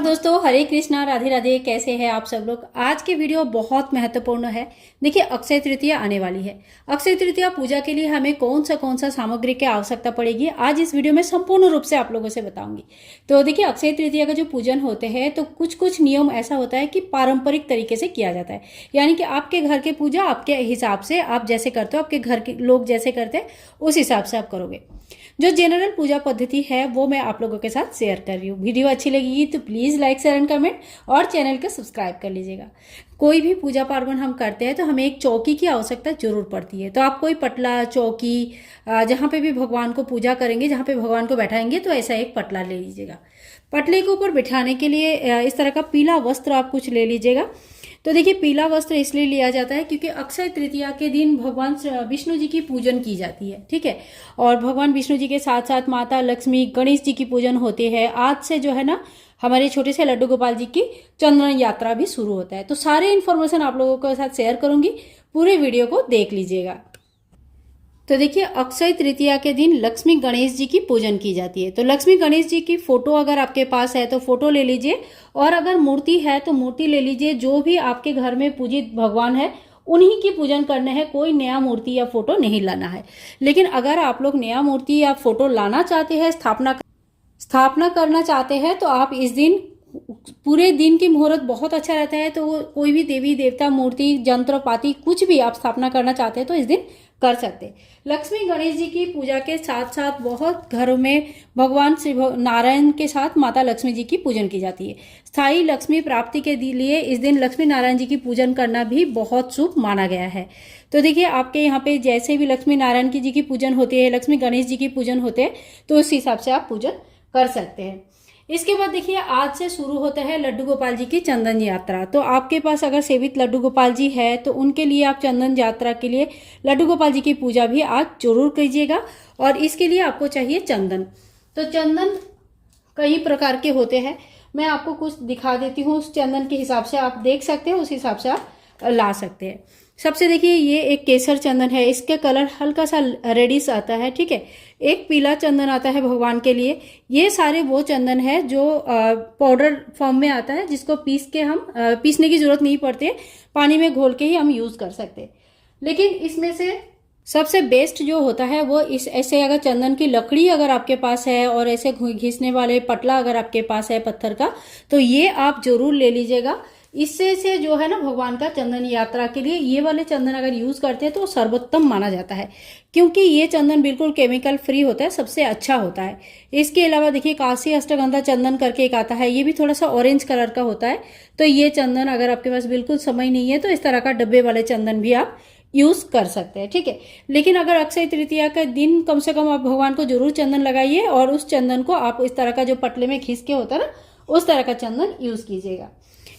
दोस्तों, हरे कृष्णा, राधे राधे। कैसे हैं आप सब लोग। आज की वीडियो बहुत महत्वपूर्ण है। देखिए, अक्षय तृतीया आने वाली है। अक्षय तृतीया पूजा के लिए हमें कौन सा सामग्री की आवश्यकता पड़ेगी, आज इस वीडियो में संपूर्ण रूप से आप लोगों से बताऊंगी। तो देखिए, अक्षय तृतीया का जो पूजन होते हैं तो कुछ नियम ऐसा होता है कि पारंपरिक तरीके से किया जाता है, यानी कि आपके घर के पूजा आपके हिसाब से आप जैसे करते हो, आपके घर के लोग जैसे करते हैं उस हिसाब से आप करोगे। जो जनरल पूजा पद्धति है वो मैं आप लोगों के साथ शेयर कर रही हूँ। वीडियो अच्छी लगेगी तो please like share and comment और चैनल को सब्सक्राइब कर लीजिएगा। कोई भी पूजा पार्वण हम करते हैं तो हमें एक चौकी की आवश्यकता जरूर पड़ती है। तो आप कोई पटला, चौकी, जहाँ पे भी भगवान को पूजा करेंगे, जहाँ पे भगवान को बैठाएंगे, तो ऐसा एक पटला ले लीजिएगा। पटले के ऊपर बिठाने के लिए इस तरह का पीला वस्त्र आप कुछ ले लीजिएगा। तो देखिए, पीला वस्त्र इसलिए लिया जाता है क्योंकि अक्षय तृतीया के दिन भगवान विष्णु जी की पूजन की जाती है, ठीक है। और भगवान विष्णु जी के साथ साथ माता लक्ष्मी, गणेश जी की पूजन होती है। आज से जो है ना, हमारे छोटे से लड्डू गोपाल जी की चंदन यात्रा भी शुरू होता है। तो सारे इन्फॉर्मेशन आप लोगों के साथ शेयर करूंगी, पूरे वीडियो को देख लीजिएगा। तो देखिए, अक्षय तृतीया के दिन लक्ष्मी गणेश जी की पूजन की जाती है। तो लक्ष्मी गणेश जी की फोटो अगर आपके पास है तो फोटो ले लीजिए, और अगर मूर्ति है तो मूर्ति ले लीजिए। जो भी आपके घर में पूजित भगवान है उन्हीं की पूजन करने हैं, कोई नया मूर्ति या फोटो नहीं लाना है। लेकिन अगर आप लोग नया मूर्ति या फोटो लाना चाहते हैं, स्थापना करना चाहते हैं, तो आप इस दिन पूरे दिन की मुहूर्त बहुत अच्छा रहता है। तो कोई भी देवी देवता मूर्ति, यंत्र पाति कुछ भी आप स्थापना करना चाहते हैं तो इस दिन कर सकते हैं। लक्ष्मी गणेश जी की पूजा के साथ साथ बहुत घरों में भगवान श्री नारायण के साथ माता लक्ष्मी जी की पूजन की जाती है। स्थायी लक्ष्मी प्राप्ति के लिए इस दिन लक्ष्मी नारायण जी की पूजन करना भी बहुत शुभ माना गया है। तो देखिए, आपके यहाँ पे जैसे भी लक्ष्मी नारायण जी की पूजन होती है, लक्ष्मी गणेश जी की पूजन होते हैं, तो उस हिसाब से आप पूजन कर सकते हैं। इसके बाद देखिए, आज से शुरू होता है लड्डू गोपाल जी की चंदन यात्रा। तो आपके पास अगर सेवित लड्डू गोपाल जी है तो उनके लिए आप चंदन यात्रा के लिए लड्डू गोपाल जी की पूजा भी आज जरूर कीजिएगा। और इसके लिए आपको चाहिए चंदन। तो चंदन कई प्रकार के होते हैं, मैं आपको कुछ दिखा देती हूँ। उस चंदन के हिसाब से आप देख सकते हैं, उस हिसाब से आप ला सकते हैं। सबसे देखिए, ये एक केसर चंदन है, इसका कलर हल्का सा रेडिश आता है, ठीक है। एक पीला चंदन आता है भगवान के लिए। ये सारे वो चंदन है जो पाउडर फॉर्म में आता है, जिसको पीसने की जरूरत नहीं पड़ती है, पानी में घोल के ही हम यूज कर सकते हैं। लेकिन इसमें से सबसे बेस्ट जो होता है वो ऐसे अगर चंदन की लकड़ी अगर आपके पास है और ऐसे घिसने वाले पटला अगर आपके पास है पत्थर का, तो ये आप जरूर ले लीजिएगा। इससे से जो है ना, भगवान का चंदन यात्रा के लिए ये वाले चंदन अगर यूज करते हैं तो सर्वोत्तम माना जाता है, क्योंकि ये चंदन बिल्कुल केमिकल फ्री होता है, सबसे अच्छा होता है। इसके अलावा देखिए, काशी अष्टगंधा चंदन करके एक आता है, ये भी थोड़ा सा ऑरेंज कलर का होता है। तो ये चंदन अगर आपके पास बिल्कुल समय नहीं है तो इस तरह का डब्बे वाले चंदन भी आप यूज कर सकते हैं, ठीक है। लेकिन अगर अक्षय तृतीया का दिन कम से कम आप भगवान को जरूर चंदन लगाइए, और उस चंदन को आप इस तरह का जो पटले में खींच के होता है ना, उस तरह का चंदन यूज कीजिएगा।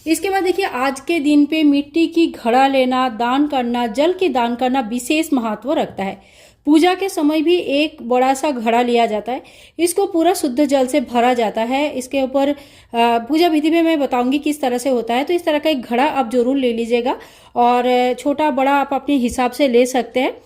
इसके बाद देखिए, आज के दिन पे मिट्टी की घड़ा लेना, दान करना, जल की दान करना विशेष महत्व रखता है। पूजा के समय भी एक बड़ा सा घड़ा लिया जाता है, इसको पूरा शुद्ध जल से भरा जाता है। इसके ऊपर पूजा विधि में मैं बताऊंगी किस तरह से होता है। तो इस तरह का एक घड़ा आप जरूर ले लीजिएगा, और छोटा बड़ा आप अपने हिसाब से ले सकते हैं।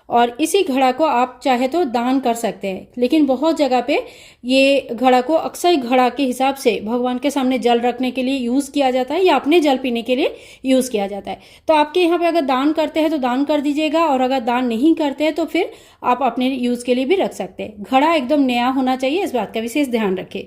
और इसी घड़ा को आप चाहे तो दान कर सकते हैं, लेकिन बहुत जगह पे ये घड़ा को अक्षय घड़ा के हिसाब से भगवान के सामने जल रखने के लिए यूज किया जाता है, या अपने जल पीने के लिए यूज किया जाता है। तो आपके यहाँ पे अगर दान करते हैं तो दान कर दीजिएगा, और अगर दान नहीं करते हैं तो फिर आप अपने यूज के लिए भी रख सकते हैं। घड़ा एकदम नया होना चाहिए, इस बात का विशेष ध्यान रखें।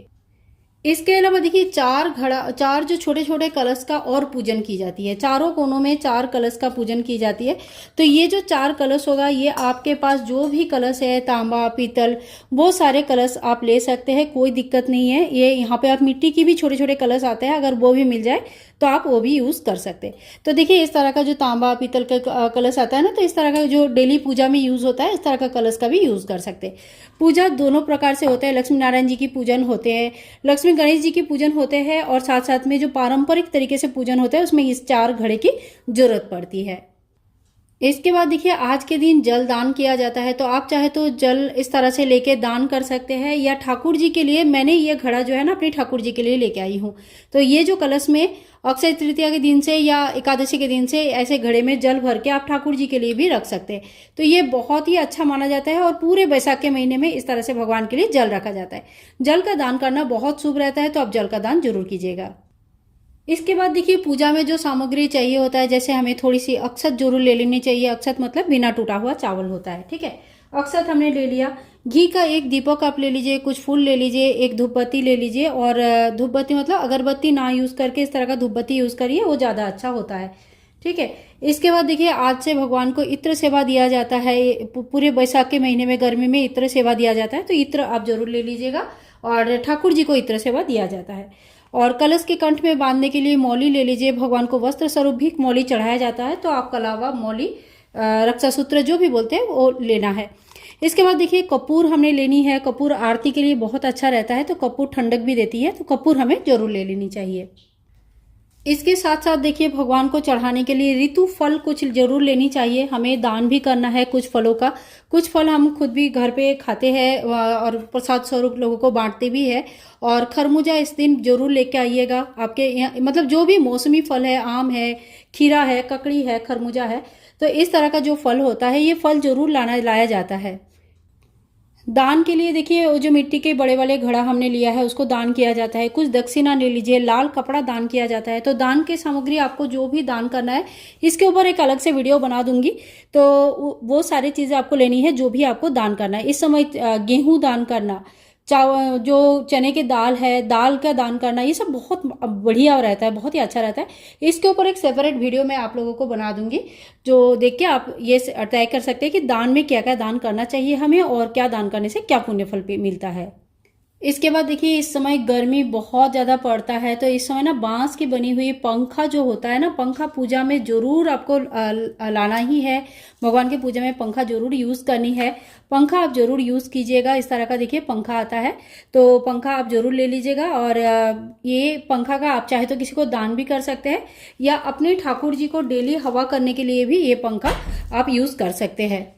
इसके अलावा देखिए, चार जो छोटे छोटे कलश का और पूजन की जाती है। चारों कोनों में 4 कलश का पूजन की जाती है। तो ये जो 4 कलश होगा, ये आपके पास जो भी कलश है, तांबा, पीतल, वो सारे कलश आप ले सकते हैं, कोई दिक्कत नहीं है। ये यहाँ पे आप मिट्टी की भी छोटे छोटे कलश आते हैं, अगर वो भी मिल जाए तो आप वो भी यूज कर सकते हैं। तो देखिए, इस तरह का जो तांबा पीतल का कलश आता है ना, तो इस तरह का जो डेली पूजा में यूज होता है, इस तरह का कलश का भी यूज कर सकते हैं। पूजा दोनों प्रकार से होते हैं, लक्ष्मी नारायण जी की पूजन होते हैं, लक्ष्मी गणेश जी की पूजन होते हैं, और साथ साथ में जो पारंपरिक तरीके से पूजन होता है उसमें इस 4 घड़े की जरूरत पड़ती है। इसके बाद देखिए आज के दिन जल दान किया जाता है, तो आप चाहे तो जल इस तरह से लेके दान कर सकते हैं, या ठाकुर जी के लिए मैंने ये घड़ा जो है ना अपनी ठाकुर जी के लिए लेके आई हूँ। तो ये जो कलश में अक्षय तृतीया के दिन से या एकादशी के दिन से ऐसे घड़े में जल भर के आप ठाकुर जी के लिए भी रख सकते हैं। तो ये बहुत ही अच्छा माना जाता है और पूरे बैसाख के महीने में इस तरह से भगवान के लिए जल रखा जाता है। जल का दान करना बहुत शुभ रहता है, तो आप जल का दान जरूर कीजिएगा। इसके बाद देखिए पूजा में जो सामग्री चाहिए होता है, जैसे हमें थोड़ी सी अक्षत जरूर ले लेनी चाहिए। अक्षत मतलब बिना टूटा हुआ चावल होता है, ठीक है। अक्षत हमने ले लिया। घी का एक दीपक आप ले लीजिए, कुछ फूल ले लीजिए, एक धूपबत्ती ले लीजिए। और धूपबत्ती मतलब अगरबत्ती ना यूज करके इस तरह का धूपबत्ती यूज करिए, वो ज्यादा अच्छा होता है, ठीक है। इसके बाद देखिए आज से भगवान को इत्र सेवा दिया जाता है। पूरे बैसाख के महीने में गर्मी में इत्र सेवा दिया जाता है, तो इत्र आप जरूर ले लीजिएगा। और ठाकुर जी को इत्र सेवा दिया जाता है। और कलश के कंठ में बांधने के लिए मौली ले लीजिए। भगवान को वस्त्र स्वरूप भी मौली चढ़ाया जाता है, तो आपका अलावा मौली रक्षासूत्र जो भी बोलते हैं वो लेना है। इसके बाद देखिए कपूर हमने लेनी है। कपूर आरती के लिए बहुत अच्छा रहता है, तो कपूर ठंडक भी देती है, तो कपूर हमें जरूर ले लेनी चाहिए। इसके साथ साथ देखिए भगवान को चढ़ाने के लिए ऋतु फल कुछ जरूर लेनी चाहिए। हमें दान भी करना है कुछ फलों का। कुछ फल हम खुद भी घर पे खाते हैं और प्रसाद स्वरूप लोगों को बांटते भी है। और खरबूजा इस दिन जरूर लेके आइएगा। आपके यहाँ मतलब जो भी मौसमी फल है, आम है, खीरा है, ककड़ी है, खरबूजा है, तो इस तरह का जो फल होता है ये फल जरूर लाया जाता है। दान के लिए देखिए वो जो मिट्टी के बड़े वाले घड़ा हमने लिया है उसको दान किया जाता है। कुछ दक्षिणा ले लीजिए। लाल कपड़ा दान किया जाता है। तो दान की सामग्री आपको जो भी दान करना है, इसके ऊपर एक अलग से वीडियो बना दूंगी, तो वो सारी चीजें आपको लेनी है जो भी आपको दान करना है। इस समय गेहूं दान करना, चावल जो चने के दाल है, दाल का दान करना, ये सब बहुत बढ़िया रहता है, बहुत ही अच्छा रहता है। इसके ऊपर एक सेपरेट वीडियो मैं आप लोगों को बना दूंगी, जो देख के आप ये तय कर सकते हैं कि दान में क्या क्या दान करना चाहिए हमें और क्या दान करने से क्या पुण्य फल मिलता है। इसके बाद देखिए इस समय गर्मी बहुत ज्यादा पड़ता है, तो इस समय ना बांस की बनी हुई पंखा जो होता है ना, पंखा पूजा में जरूर आपको लाना ही है। भगवान की पूजा में पंखा जरूर यूज करनी है। पंखा आप जरूर यूज कीजिएगा। इस तरह का देखिए पंखा आता है, तो पंखा आप जरूर ले लीजिएगा। और ये पंखा का आप चाहे तो किसी को दान भी कर सकते हैं, या अपने ठाकुर जी को डेली हवा करने के लिए भी ये पंखा आप यूज कर सकते हैं।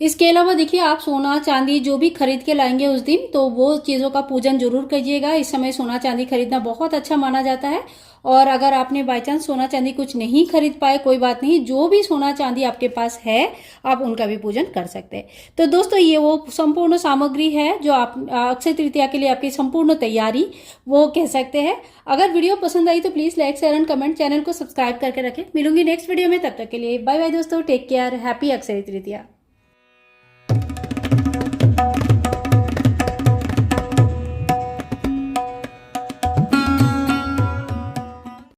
इसके अलावा देखिए आप सोना चांदी जो भी खरीद के लाएंगे उस दिन, तो वो चीजों का पूजन जरूर कीजिएगा। इस समय सोना चांदी खरीदना बहुत अच्छा माना जाता है। और अगर आपने बाय चांस सोना चांदी कुछ नहीं खरीद पाए, कोई बात नहीं, जो भी सोना चांदी आपके पास है आप उनका भी पूजन कर सकते हैं। तो दोस्तों ये वो संपूर्ण सामग्री है जो आप अक्षय तृतीया के लिए आपकी संपूर्ण तैयारी वो कह सकते हैं। अगर वीडियो पसंद आई तो please like share and comment, channel को सब्सक्राइब करके रखें। मिलूंगी नेक्स्ट वीडियो में, तब तक के लिए बाय बाय दोस्तों, take care, happy Akshaya Tritiya.